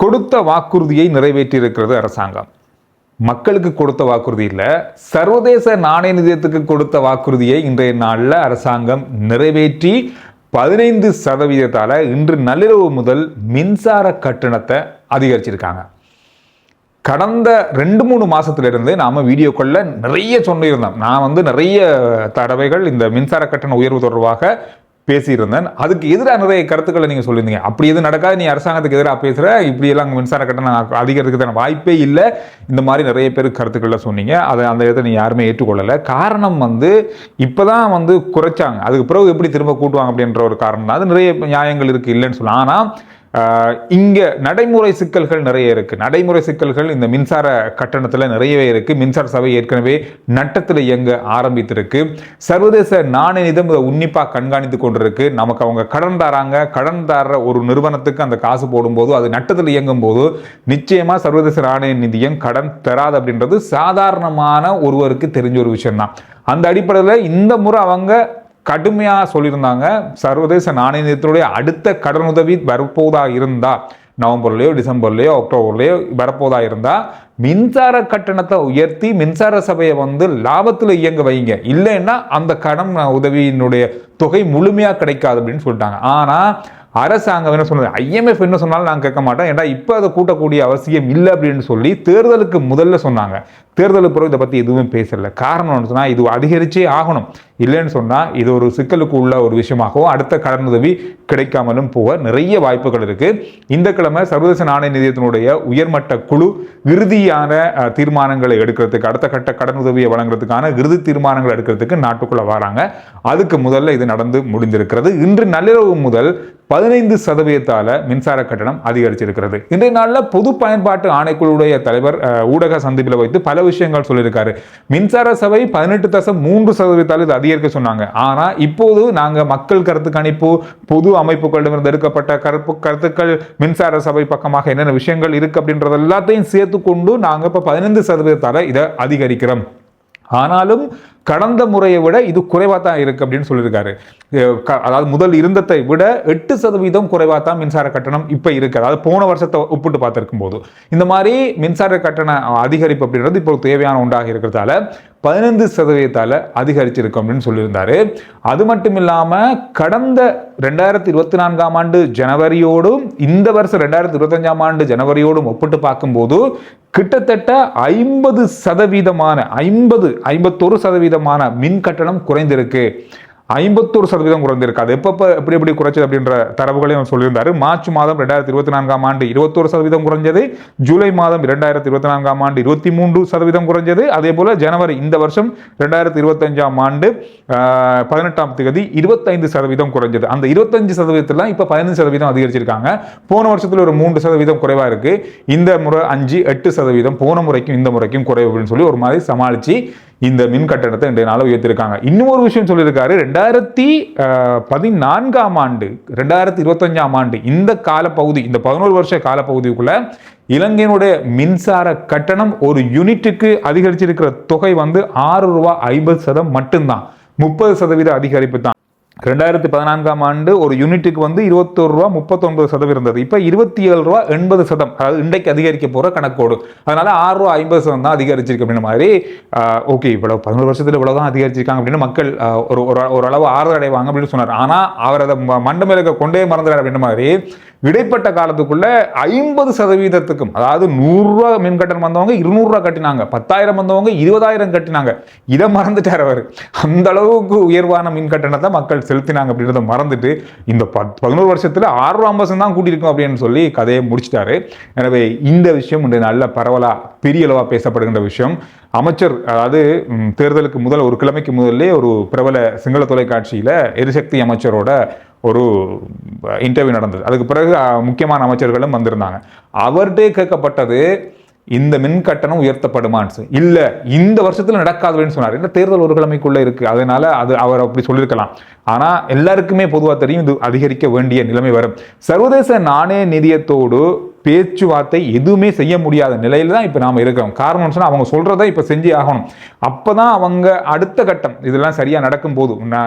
கொடுத்த வாக்குறுதியை நிறைவேற்றி இருக்கிறது அரசாங்கம். மக்களுக்கு கொடுத்த வாக்குறுதி இல்லை, சர்வதேச நாணய நிதியத்துக்கு கொடுத்த வாக்குறுதியை இன்றைய நாளில் அரசாங்கம் நிறைவேற்றி 15% இன்று நள்ளிரவு முதல் மின்சார கட்டணத்தை அதிகரிச்சிருக்காங்க. கடந்த 2-3 மாசத்திலிருந்து நாம வீடியோக்குள்ள நிறைய சொல்லியிருந்தோம். நான் நிறைய தடவைகள் இந்த மின்சார கட்டண உயர்வு தொடர்பாக பேசியிருந்தேன். அதுக்கு எதிராக நிறைய கருத்துக்களை நீங்க சொல்லியிருந்தீங்க. அப்படி எதுவும் நடக்காது, நீ அரசாங்கத்துக்கு எதிராக பேசுற, இப்படி எல்லாம் மின்சார கட்டணம் அதிகரிக்கிறதுக்கான வாய்ப்பே இல்லை, இந்த மாதிரி நிறைய பேர் கருத்துக்களை சொன்னீங்க. அதை அந்த இடத்தை நீ யாருமே ஏற்றுக்கொள்ளலை. காரணம் இப்பதான் குறைச்சாங்க, அதுக்கு பிறகு எப்படி திரும்ப கூட்டுவாங்க அப்படின்ற ஒரு காரணம் தான். அது நிறைய நியாயங்கள் இருக்கு, இல்லைன்னு சொல்லலாம். ஆனா இங்க நடைமுறை சிக்கல்கள் நிறைய இருக்கு. நடைமுறை சிக்கல்கள் இந்த மின்சார கட்டணத்துல நிறையவே இருக்கு. மின்சார சபை ஏற்கனவே நட்டத்தில் இயங்க ஆரம்பித்திருக்கு. சர்வதேச நாணய நிதியம் இதை உன்னிப்பா கண்காணித்து கொண்டிருக்கு. நமக்கு அவங்க கடன் தராங்க, கடன் தர ஒரு நிறுவனத்துக்கு அந்த காசு போடும்போது அது நட்டத்தில் இயங்கும் போது நிச்சயமா சர்வதேச நாணய நிதியம் கடன் தராது அப்படின்றது சாதாரணமான ஒருவருக்கு தெரிஞ்ச ஒரு விஷயம் தான். அந்த அடிப்படையில் இந்த முறை அவங்க கடுமையாக சொல்லியிருந்தாங்க, சர்வதேச நாணய நிதியத்தினுடைய அடுத்த கடனுதவி வரப்போதா இருந்தா, நவம்பர்லயோ டிசம்பர்லயோ அக்டோபர்லயோ வரப்போதா இருந்தா மின்சார கட்டணத்தை உயர்த்தி மின்சார சபையை லாபத்தில் இயங்க வைங்க, இல்லைன்னா அந்த கடன் உதவியினுடைய தொகை முழுமையா கிடைக்காது அப்படின்னு சொல்லிட்டாங்க. ஆனா அரசாங்கம் என்ன சொன்னது, IMF என்ன சொன்னாலும் நாங்கள் கேட்க மாட்டோம், ஏன்னா இப்போ அதை கூட்டக்கூடிய அவசியம் இல்லை அப்படின்னு சொல்லி தேர்தலுக்கு முதல்ல சொன்னாங்க. தேர்தலுக்கு பிறகு இதை பற்றி எதுவும் பேசல. காரணம் சொன்னால் இது அதிகரிச்சே ஆகணும், இல்லைன்னு சொன்னால் இது ஒரு சிக்கலுக்கு உள்ள ஒரு விஷயமாகவும் அடுத்த கடன் உதவி கிடைக்காமலும் போக நிறைய வாய்ப்புகள் இருக்கு. இந்த கிழமை சர்வதேச நாணய நிதியத்தினுடைய உயர்மட்ட குழு இறுதியான தீர்மானங்களை எடுக்கிறதுக்கு, அடுத்த கட்ட கடன் உதவியை வழங்குறதுக்கான இறுதி தீர்மானங்களை எடுக்கிறதுக்கு நாட்டுக்குள்ள வராங்க. அதுக்கு முதல்ல இது நடந்து முடிந்திருக்கிறது. இன்று நள்ளிரவு முதல் 15% மின்சார கட்டணம் அதிகரிச்சிருக்கிறது. இன்றைய நாளில் பொது பயன்பாட்டு ஆணைக்குழுடைய தலைவர் ஊடக சந்திப்பில் வைத்து பல விஷயங்கள் சொல்லியிருக்காரு. மின்சார சபை 18.3% இது அதிகரிக்க சொன்னாங்க. ஆனா இப்போது நாங்க மக்கள் கருத்து கணிப்பு, பொது அமைப்புகளிடமிருந்து எடுக்கப்பட்ட கருத்துக்கள், மின்சார சபை பக்கமாக என்னென்ன விஷயங்கள் இருக்கு அப்படின்றது எல்லாத்தையும் சேர்த்து கொண்டு நாங்க இப்ப 15% இதை அதிகரிக்கிறோம். ஆனாலும் கடந்த முறையை விட இது குறைவா தான் இருக்கு அப்படின்னு சொல்லியிருக்காரு. அதாவது முதல் இருந்ததை விட 8% குறைவா தான் மின்சார கட்டணம் இப்ப இருக்கு. அதாவது போன வருஷத்தை ஒப்பிட்டு பார்த்திருக்கும் போது இந்த மாதிரி மின்சார கட்டண அதிகரிப்பு அப்படின்றது இப்போ தேவையான ஒன்றாக இருக்கிறதால 15% அதிகரிச்சிருக்கும் அப்படின்னு சொல்லியிருந்தாரு. அது மட்டும் இல்லாம கடந்த 2024ஆம் ஆண்டு ஜனவரியோடும் இந்த வருஷம் 2025ஆம் ஆண்டு ஜனவரியோடும் ஒப்பிட்டு பார்க்கும்போது கிட்டத்தட்ட 51% மின் கட்டணம் குறைந்திருக்கு. 51% குறைந்திருக்கு. அது எப்படி குறைச்சது அப்படின்ற தரவுகளையும் சொல்லியிருந்தாரு. மார்ச் மாதம் 2024ஆம் ஆண்டு 21% குறைஞ்சது, ஜூலை மாதம் 2024ஆம் ஆண்டு 23% குறைஞ்சது, அதே போல ஜனவரி இந்த வருஷம் 2025ஆம் ஆண்டு 18ஆம் தேதி 25% குறைஞ்சது. அந்த 25% இப்ப 15% அதிகரிச்சிருக்காங்க. போன வருஷத்துல ஒரு 3% குறைவா இருக்கு. இந்த முறை 5-8% போன முறைக்கும் இந்த முறைக்கும் குறைவு அப்படின்னு சொல்லி ஒரு மாதிரி சமாளிச்சு இந்த மின் கட்டணத்தை இன்றைய நாள் உயர்த்திருக்காங்க. இன்னும் ஒரு விஷயம் சொல்லியிருக்காரு, 2014ஆம் ஆண்டு 2025ஆம் ஆண்டு இந்த காலப்பகுதி, இந்த 11 வருஷ காலப்பகுதிக்குள்ள இலங்கையினுடைய மின்சார கட்டணம் ஒரு யூனிட்டுக்கு அதிகரிச்சிருக்கிற தொகை ₹6.50 மட்டும்தான். 30% அதிகரிப்பு தான். 2014ஆம் ஆண்டு ஒரு யூனிட்டுக்கு ₹21.39 இருந்தது. இப்ப ₹27.80, அதாவது இன்றைக்கு அதிகரிக்க போற கணக்கோடு. அதனால ₹6.50 தான் அதிகரிச்சிருக்கு அப்படின்ற மாதிரி. ஓகே, இவ்வளவு 11 வருஷத்துல இவ்வளவுதான் அதிகரிச்சிருக்காங்க அப்படின்னு மக்கள் ஓரளவு ஆறுதல் அடைவாங்க அப்படின்னு சொன்னார். ஆனா அவர் அதை மண்ட மேல கொண்டே மறந்துறாரு அப்படின்ற மாதிரி இடைப்பட்ட காலத்துக்குள்ள 50%, அதாவது ₹100 மின் கட்டணம் வந்தவங்க ₹200 கட்டினாங்க, 10,000 வந்தவங்க 20,000 கட்டினாங்க. இதை மறந்துட்டார் அவர். அந்த அளவுக்கு உயர்வான மின் கட்டணத்தை மக்கள் செலுத்தினாங்க அப்படின்றத மறந்துட்டு இந்த 11 வருஷத்துல ₹6.50 தான் கூட்டியிருக்கும் அப்படின்னு சொல்லி கதையை முடிச்சிட்டாரு. எனவே இந்த விஷயம் நல்ல பரவலா பெரிய அளவா பேசப்படுகின்ற விஷயம். அமைச்சர், அதாவது தேர்தலுக்கு முதல் ஒரு கிழமைக்கு முதல்ல ஒரு பிரபல சிங்கள தொலைக்காட்சியில எரிசக்தி அமைச்சரோட ஒரு இன்டர்வியூ நடந்தது. அதுக்கு பிறகு முக்கியமான அமைச்சர்களும் வந்திருந்தாங்க. அவர்கிட்ட கேட்கப்பட்டது, இந்த மின் கட்டணம் உயர்த்தப்படுமான்னு. இல்ல, இந்த வருஷத்துல நடக்காதுன்னு சொன்னார். இந்த தேர்தல் ஒரு கிழமைக்குள்ள இருக்கு, அதனால அது அவர் அப்படி சொல்லியிருக்கலாம். ஆனா எல்லாருக்குமே பொதுவாக தெரியும் இது அதிகரிக்க வேண்டிய நிலைமை வரும். சர்வதேச நாணய நிதியத்தோடு பேச்சுவார்த்தை எதுவுமே செய்ய முடியாத நிலையில தான் இப்போ நாம் இருக்கிறோம். காரணம் சொன்னால் அவங்க சொல்றதை இப்போ செஞ்சு ஆகணும். அப்பதான் அவங்க அடுத்த கட்டம் இதெல்லாம் சரியா நடக்கும் போது,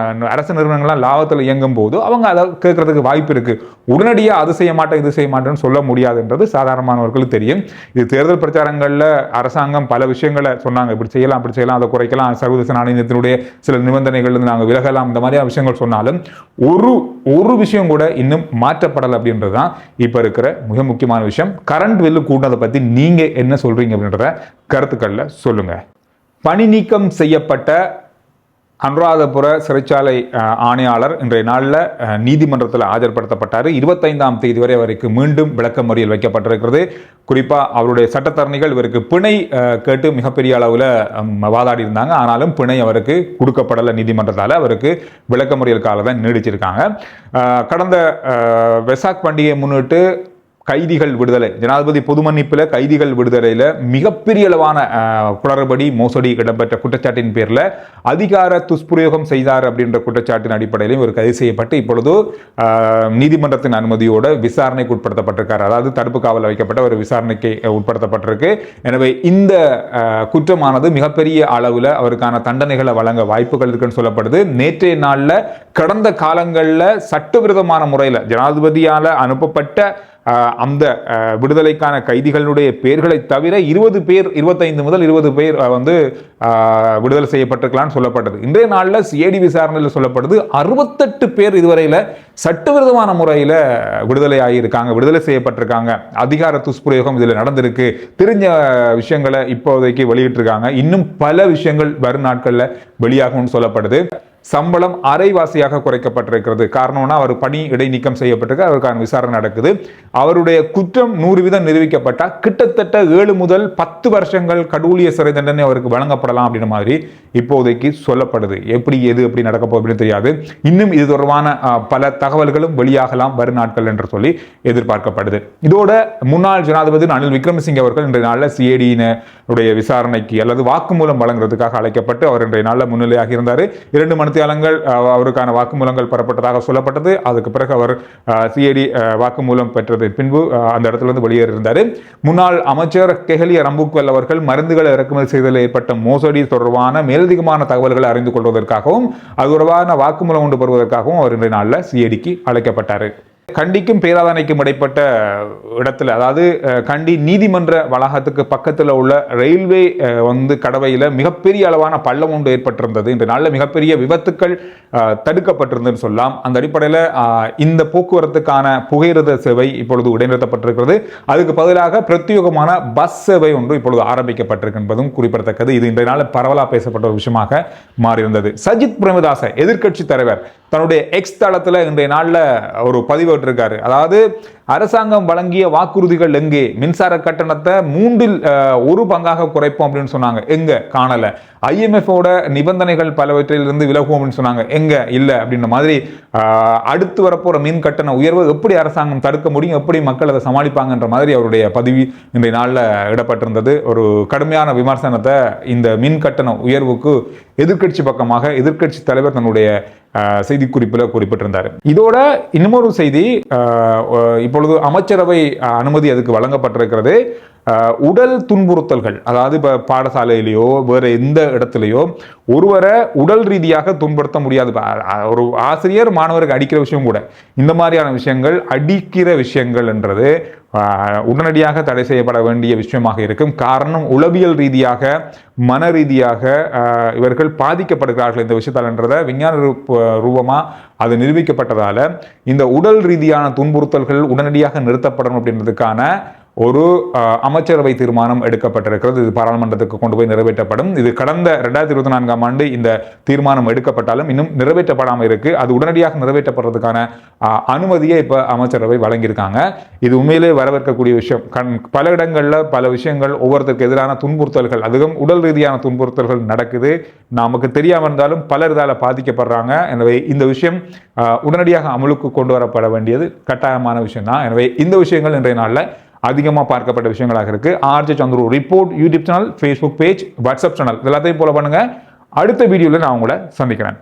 அரசு நிறுவனங்கள்லாம் லாபத்தில் இயங்கும் போது அவங்க அதை கேட்கறதுக்கு வாய்ப்பு இருக்கு. உடனடியாக அது செய்ய மாட்டேன் இது செய்ய மாட்டேன்னு சொல்ல முடியாதுன்றது சாதாரணமானவர்களுக்கு தெரியும். இது தேர்தல் பிரச்சாரங்களில் அரசாங்கம் பல விஷயங்களை சொன்னாங்க. இப்படி செய்யலாம் அப்படி செய்யலாம், அதை குறைக்கலாம், சர்வதேச நாணயத்தினுடைய சில நிபந்தனைகள் நாங்கள் விலகலாம், இந்த மாதிரியான விஷயங்கள் சொன்னாலும் ஒரு விஷயம் கூட இன்னும் மாற்றப்படலை அப்படின்றது தான் இப்போ இருக்கிற மிக முக்கியமான விஷயம். கரண்ட் பில்லு கூட்டினதை பற்றி நீங்க என்ன சொல்றீங்க அப்படின்றத கருத்துக்கள்ல சொல்லுங்க. பணி நீக்கம் செய்யப்பட்ட அனுராதபுர சிறைச்சாலை ஆணையாளர் இன்றைய நாளில் நீதிமன்றத்தில் ஆஜர்படுத்தப்பட்டார். 25ஆம் தேதி வரை அவருக்கு மீண்டும் விளக்கமறியல் வைக்கப்பட்டிருக்கிறது. குறிப்பாக அவருடைய சட்டத்தரணிகள் இவருக்கு பிணை கேட்டு மிகப்பெரிய அளவில் வாதாடி இருந்தாங்க. ஆனாலும் பிணை அவருக்கு கொடுக்கப்படலை நீதிமன்றத்தால். அவருக்கு விளக்கமறியல் காலம் தான் நீடிச்சிருக்காங்க. கடந்த வெசாக் பண்டிகையை முன்னிட்டு கைதிகள் விடுதலை, ஜனாதிபதி பொது மன்னிப்பில் கைதிகள் விடுதலையில் மிகப்பெரிய அளவான குளறுபடி மோசடி இடம்பெற்ற குற்றச்சாட்டின் பேரில் அதிகார துஷ்பிரயோகம் செய்தார் அப்படின்ற குற்றச்சாட்டின் அடிப்படையிலும் இவர் கைது செய்யப்பட்டு இப்பொழுது நீதிமன்றத்தின் அனுமதியோடு விசாரணைக்கு உட்படுத்தப்பட்டிருக்கார். அதாவது தடுப்பு காவலில் வைக்கப்பட்ட ஒரு விசாரணைக்கு உட்படுத்தப்பட்டிருக்கு. எனவே இந்த குற்றமானது மிகப்பெரிய அளவில் அவருக்கான தண்டனைகளை வழங்க வாய்ப்புகள் இருக்குன்னு சொல்லப்படுது. நேற்றைய நாளில் கடந்த காலங்களில் சட்டவிரோதமான முறையில் ஜனாதிபதியால் அனுப்பப்பட்ட அந்த விடுதலைக்கான கைதிகளுடைய பெயர்களை தவிர 20 பேர் 25 முதல் 20 பேர் வந்து விடுதலை செய்யப்பட்டிருக்கலாம்னு சொல்லப்பட்டது. இன்றைய நாளில் சிஐடி விசாரணையில் சொல்லப்படுது 68 பேர் இதுவரையில் சட்டவிரோதமான முறையில் விடுதலை ஆகியிருக்காங்க, விடுதலை செய்யப்பட்டிருக்காங்க. அதிகார துஷ்பிரயோகம் இதில் நடந்திருக்கு, தெரிஞ்ச விஷயங்களை இப்போதைக்கு வெளியிட்டிருக்காங்க. இன்னும் பல விஷயங்கள் வரும் நாட்களில் வெளியாகும்னு சொல்லப்படுது. சம்பளம் அரைவாசியாக குறைக்கப்பட்டிருக்கிறது. காரணம்னா அவர் பணி இடைநீக்கம் செய்யப்பட்டிருக்கு, அவருக்கான விசாரணை நடக்குது. அவருடைய குற்றம் 100% நிரூபிக்கப்பட்டால் கிட்டத்தட்ட 7 முதல் 10 வருஷங்கள் கடூழிய சிறை தண்டனை அவருக்கு வழங்கப்படலாம் அப்படின்ற மாதிரி இப்போதைக்கு சொல்லப்படுது. எப்படி நடக்க போகுது அப்படின்னு தெரியாது. இன்னும் இது தொடர்பான பல தகவல்களும் வெளியாகலாம் வரும் நாட்கள் என்று சொல்லி எதிர்பார்க்கப்படுது. இதோட முன்னாள் ஜனாதிபதி ரணில் விக்ரமசிங்கே அவர்கள் இன்றைய நாளில் சிஐடியினுடைய விசாரணைக்கு அல்லது வாக்குமூலம் வழங்குறதுக்காக அழைக்கப்பட்டு அவர் இன்றைய நாளில் முன்னிலையாக இருந்தார். 2 மணித்தியாலங்கள் அவருக்கான வாக்குமூலங்கள் பெறப்பட்டதாக சொல்லப்பட்டது. அதுக்கு பிறகு அவர் சிஐடி வாக்குமூலம் பெற்றது பின்பு அந்த இடத்துல இருந்து வெளியேறியிருந்தார். முன்னாள் அமைச்சர் கெஹலிய ரம்புக்வெல் அவர்கள் மருந்துகளை இறக்குமதி செய்ததில் ஏற்பட்ட மோசடி தொடர்பான மேலதிகமான தகவல்களை அறிந்து கொள்வதற்காகவும் அது தொடர்பான வாக்குமூலம் கொண்டு வருவதற்காகவும் அவர் இன்றைய நாளில் சிஐடிக்கு அழைக்கப்பட்டார். கண்டிக்கும் பேராதனைக்கும் இடைப்பட்ட இடத்துல, அதாவது கண்டி நீதிமன்ற வளாகத்துக்கு பக்கத்தில் உள்ள ரயில்வே கடவையில் மிகப்பெரிய அளவான பள்ளம் ஒன்று ஏற்பட்டிருந்தது. இன்று நாளில் மிகப்பெரிய விபத்துக்கள் தடுக்கப்பட்டிருந்ததுன்னு சொல்லலாம். அந்த அடிப்படையில் இந்த போக்குவரத்துக்கான புகையிரத சேவை இப்பொழுது இடைநிறுத்தப்பட்டிருக்கிறது. அதுக்கு பதிலாக பிரத்யேகமான பஸ் சேவை ஒன்று இப்பொழுது ஆரம்பிக்கப்பட்டிருக்கு என்பதும் குறிப்பிடத்தக்கது. இது இன்றைய நாளில் பரவலாக பேசப்பட்ட ஒரு விஷயமாக மாறியிருந்தது. சஜித் பிரேமதாச எதிர்க்கட்சி தலைவர் தன்னுடைய எக்ஸ் தளத்தில் இன்றைய நாளில் ஒரு பதிவு இருக்காரு. அதாவது அரசாங்கம் வழங்கிய வாக்குறுதிகள் எங்கே? மின்சார கட்டணத்தை 1/3 பங்காக குறைப்போம் அப்படின்னு சொன்னாங்க, எங்க காணல. IMF ஓட நிபந்தனைகள் பலவற்றிலிருந்து விலகுவோம் அப்படின்னு சொன்னாங்க, எங்க இல்ல அப்படின்ற மாதிரி. அடுத்து வரப்போற மின் கட்டண உயர்வு எப்படி அரசாங்கம் தடுக்க முடியும், எப்படி மக்கள் அதை சமாளிப்பாங்கன்ற மாதிரி அவருடைய பதிவு இன்றைய நாளில் இடப்பட்டிருந்தது. ஒரு கடுமையான விமர்சனத்தை இந்த மின் கட்டண உயர்வுக்கு எதிர்க்கட்சி பக்கமாக எதிர்க்கட்சி தலைவர் தன்னுடைய செய்தி குறிப்பில் குறிப்பிட்டிருந்தார். இதோட இன்னொரு செய்தி, இப்பொழுது அமைச்சரவை அனுமதி அதுக்கு வழங்கப்பட்டிருக்கிறது. உடல் துன்புறுத்தல்கள், அதாவது இப்போ பாடசாலையிலேயோ வேறு எந்த இடத்துலையோ ஒருவரை உடல் ரீதியாக துன்புறுத்த முடியாது. ஒரு ஆசிரியர் மாணவருக்கு அடிக்கிற விஷயம் கூட, இந்த மாதிரியான விஷயங்கள், அடிக்கிற விஷயங்கள் என்றது உடனடியாக தடை செய்யப்பட வேண்டிய விஷயமாக இருக்கும். காரணம், உளவியல் ரீதியாக மன ரீதியாக இவர்கள் பாதிக்கப்படுகிறார்கள் இந்த விஷயத்தால் என்றதை விஞ்ஞான ரூபமாக அது நிரூபிக்கப்பட்டதால இந்த உடல் ரீதியான துன்புறுத்தல்கள் உடனடியாக நிறுத்தப்படணும் அப்படின்றதுக்கான ஒரு அமைச்சரவை தீர்மானம் எடுக்கப்பட்டிருக்கிறது. இது பாராளுமன்றத்துக்கு கொண்டு போய் நிறைவேற்றப்படும். இது கடந்த 2024ஆம் ஆண்டு இந்த தீர்மானம் எடுக்கப்பட்டாலும் இன்னும் நிறைவேற்றப்படாமல் இருக்கு. அது உடனடியாக நிறைவேற்றப்படுறதுக்கான அனுமதியை இப்போ அமைச்சரவை வழங்கியிருக்காங்க. இது உண்மையிலே வரவேற்கக்கூடிய விஷயம். பல இடங்களில் பல விஷயங்கள் ஒவ்வொருத்தருக்கு எதிரான துன்புறுத்தல்கள், அதுவும் உடல் ரீதியான துன்புறுத்தல்கள் நடக்குது. நமக்கு தெரியாமல் இருந்தாலும் பலர் இதால் பாதிக்கப்படுறாங்க. எனவே இந்த விஷயம் உடனடியாக அமலுக்கு கொண்டு வரப்பட வேண்டியது கட்டாயமான விஷயம் தான். எனவே இந்த விஷயங்கள் இன்றைய நாளில் அதிகமாக பார்க்கப்பட்ட விஷயங்களாக இருக்கு. RJ Chandru report YouTube channel, Facebook page, WhatsApp channel எல்லாத்தையும் போல பண்ணுங்க. அடுத்த வீடியோவில் நான் உங்களை சந்திக்கிறேன்.